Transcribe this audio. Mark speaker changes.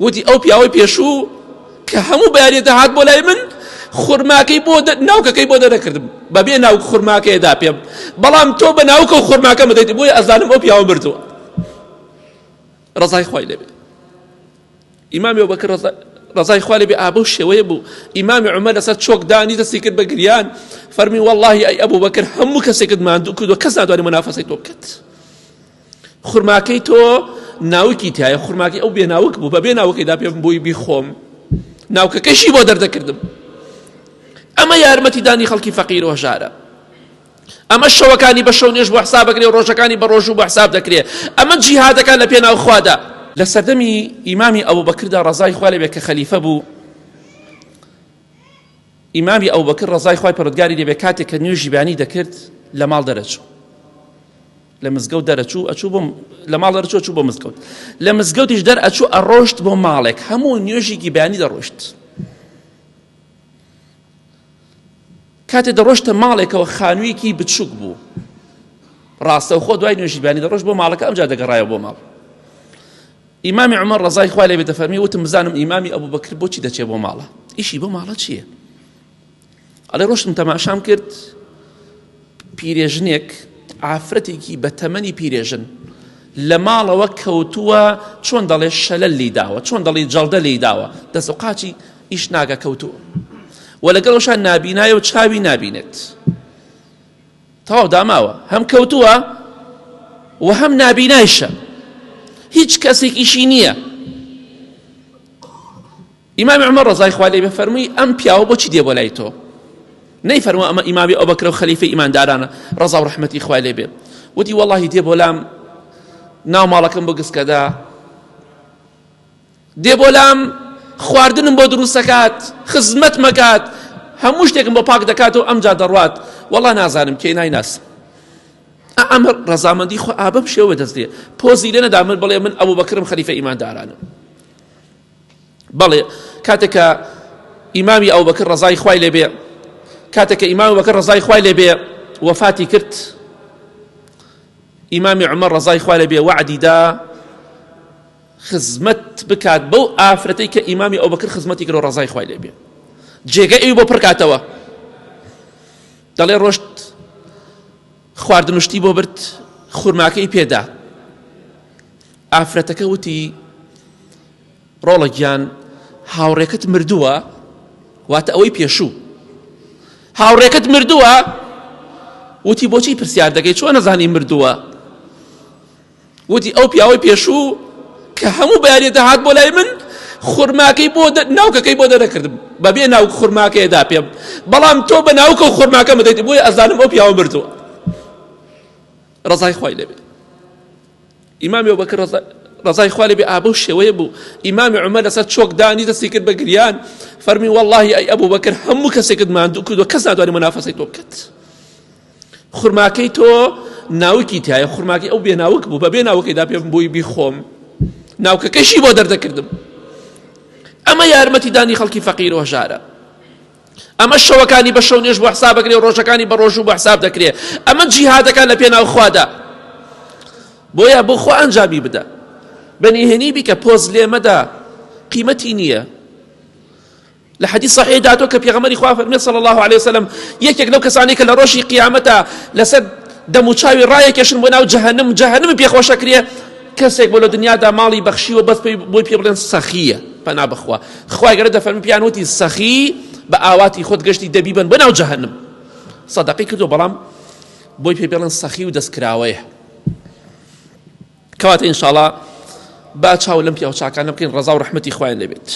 Speaker 1: وتی ئەو پیاوەی پێشوو کە هەموو بەیانێتە هات بۆ لای من خورماکەی بۆ ناوکەکەی بۆ دەرەکردم بەبێ ناو خورماکەیەدا پێم بەڵام تۆ بە ناوکە و خورماکە مدەیت بۆیە ئەزانم ئەو پیاوە مردووە ڕزای خوای لێبێ ئیمامی ئەبوبەکر ڕزای خوای لێبێ ئابە شێوەیە بوو ئیمامی عومەر لەسەر چۆک دانی دەستی کرد بە گریان فەرمی وەڵڵاهی ئەی ئەبوبەکر هەموو کەسێکت ماندوو کردووە کەس ناتوانێت مونافەسەی تۆ بکات خورماکەی تۆ ناوکی تایە خورماکەی ئەو بێناوک بوو بە بێناوکەیدا پێم بووی بیخۆم ناوکەکەشی بۆ دەردەکردم ئەمە یارمەتیدانی خەڵکی فەقیر و هەژارە ئەمە شەوەکانی بە شەو نوێژ بۆ حساب دەکرێ و ڕۆژەکانی بە ڕۆژ بۆ حساب دەکرێ ئەمە جیهادەکان لە پێناو خوادا لە سەردەمی ئیمامی ئەبوبەکردا ڕەزای خوا لێبێ کە خەلیفە بوو ئیمامی ئەبوبەکر ڕەزای خوای پەروەردگاری لێبێ کاتێک کە نوێژی بیانی دەکرد لە ماڵ دەرەچوو لە مزگەوت دەرەچوو ئەچوو بۆ لە ماڵ دەرەچوو ئەچوو بۆ مزگەوت لە مزگەوتیش دەرئەچوو ئەڕۆشت بۆ ماڵێک هەموو نوێژێکی بیانی دەڕۆشت کاتێ دەڕۆشتە ماڵێکەوە خانوویەکی بچووک بوو ڕاستەوخۆ دوای نوێژی بیانی دەڕۆشت بۆ ماڵەکە ئەمجا دەگەڕایەوە بۆ ماڵ ئیمامی عومەر ڕەزای خوای لێبێ دەفەرمی وتم بزانم ئیمامی ئەبوبەکر بۆچی دەچێت بۆ ماڵە ئیشی بۆ ماڵە چییە ئەڵێ ڕۆشتم تەماشام کرد پیرێژنێک ئافرەتێکی بە تەمەنی پیرێژن لە ماڵەوە کەوتووە چۆن دەڵێ شەلەل لی داوە چۆن دەڵێ جەڵدە لی داوە دەست و قاچی ئیش ناگە کەوتووە و لەگەڵەوەشان نابینایە و چاوی نابینێت تەواو داماوە هەم کەوتووە و هەم نابینایشە هیچ کەسێکیشی نییە ئیمامی عومەر ڕەزای خوای لێبێ فەرمووی ئەم پیاوە بۆچی دێ بۆ لای تۆ نەیفەرمووە ئەمە ئیمامی ئەبوبەکر و خەلیفەی ئیماندارانە ڕەزا و ڕەحمەتی خوای لێبێ وتی وەڵڵاهی دێ بۆ لام ناو ماڵەکەم بۆ گسکەدا دێ بۆ لام خواردنم بۆ دروست دەکات خزمەت مەکات هەموو شتێکم بۆ پاک دەکاتەوە ئەمجا دەڕوات وەڵڵا نازانم کێ نایناسم ئەمە ڕەزامەندی خۆ ئابەم شێوە دەستێ پۆزی لێ نەدا من بڵێ من ئەبوبەکرم خەلیفە ئیماندارانم بەڵێ کاتێککە ئیمامی ئەبوبەکر ڕەزای خوای لێبێ کاتێککە ئیمامی ئەبوبەکر ڕەزای خوای لێبێ وەفاتی کرد ئیمامی عومەر ڕەزای خوای لێبێ وعدی دا خزمەت بکات بەو ئافرەتەی کە ئیمامی ئەبوبەکر خزمەتی کرد و ڕەزای خوای لێبێ جێگەی ئەوی بۆ پڕکاتەوە دەڵێ ڕۆشت خواردنوشتی بۆ برد خورماکەی پێدا ئافرەتەکە وتی ڕۆڵە گیان هاوڕێکت مردووە واتە ئەوەی پێشوو هاوڕێکت مردووە وتی بۆچی پرسیار دەکەی چۆن نەزانی مردووە وتی ئەو پیاوەی پێشوو کە هەموو بەیانێتە هات بۆ لای من خورماکەی بۆ ناوکەکەی بۆ دەرەکردم بەبێ ناو خورماکەیەدا پێم بەڵام تۆ بە ناوکە و خورماکە مدەیت بۆیە ئەزانم ئەو پیاوە مردووە ڕەزای خوای لێبێ ئیمامی ئەبوبەکر ڕەزای خوای لێبێ ئابە شێوەیە بوو ئیمامی عومەر لەسەر چۆک دانی دەستی کرد بە گریان فەرمی وەڵڵاهی ئەی ئەبوبەکر هەموو کەسێکت ماندوو کردووە کەس ناتوانێت مونافەسەی تۆ بکات خورماکەی تۆ ناوکی تایە خورماکەی ئەو بێناوک بوو بە بێناوکەیدا پێم بووی بیخۆم ناوکەکەشی بۆ دەردەکردم ئەمە یارمەتیدانی خەڵکی فەقیر و هەژارە ئەمە شەوەکانی بە شەو نوێژ بۆ حساب دەکرێ و ڕۆژەکانی بە ڕۆژ بۆ حساب دەکرێ ئەمە جیهادەکان لە پێناو خوادا بۆیە بۆ خۆ ئەنجامی بدە بەنیهێنی بیکە پۆز لێ مەدا قیمەتی نییە لە حەدیث صحیح داتۆ کە پێغەمبەری خوا فەرمێ صلی الله عليه وسلم یەکێک لەو کەسانی کە لە ڕۆژی قیامەتە لەسەر دەم و چاوی ڕایەکێشن بۆ ناو جەهەنەم پێخۆشەکرێ کەسێک بۆ لە دنیادا ماڵی بەخشیوە بەس بۆی پێ بڵێن سەخیە پەنا بخوا خوای گەورە دەفەرمێ پیان وتی سەخی بە ئاواتی خۆت گەشتی دەبیبن بۆ ناو جەهەنەم سەدەقەی کردو بەڵام بۆی پێ بڵێن سەخی و دەستکراوەیە کەواتە ئینشاءڵڵا با چاو لەم پیاو چاکانە بکەین ڕەزا و ڕەحمەتی خوایان لێبێت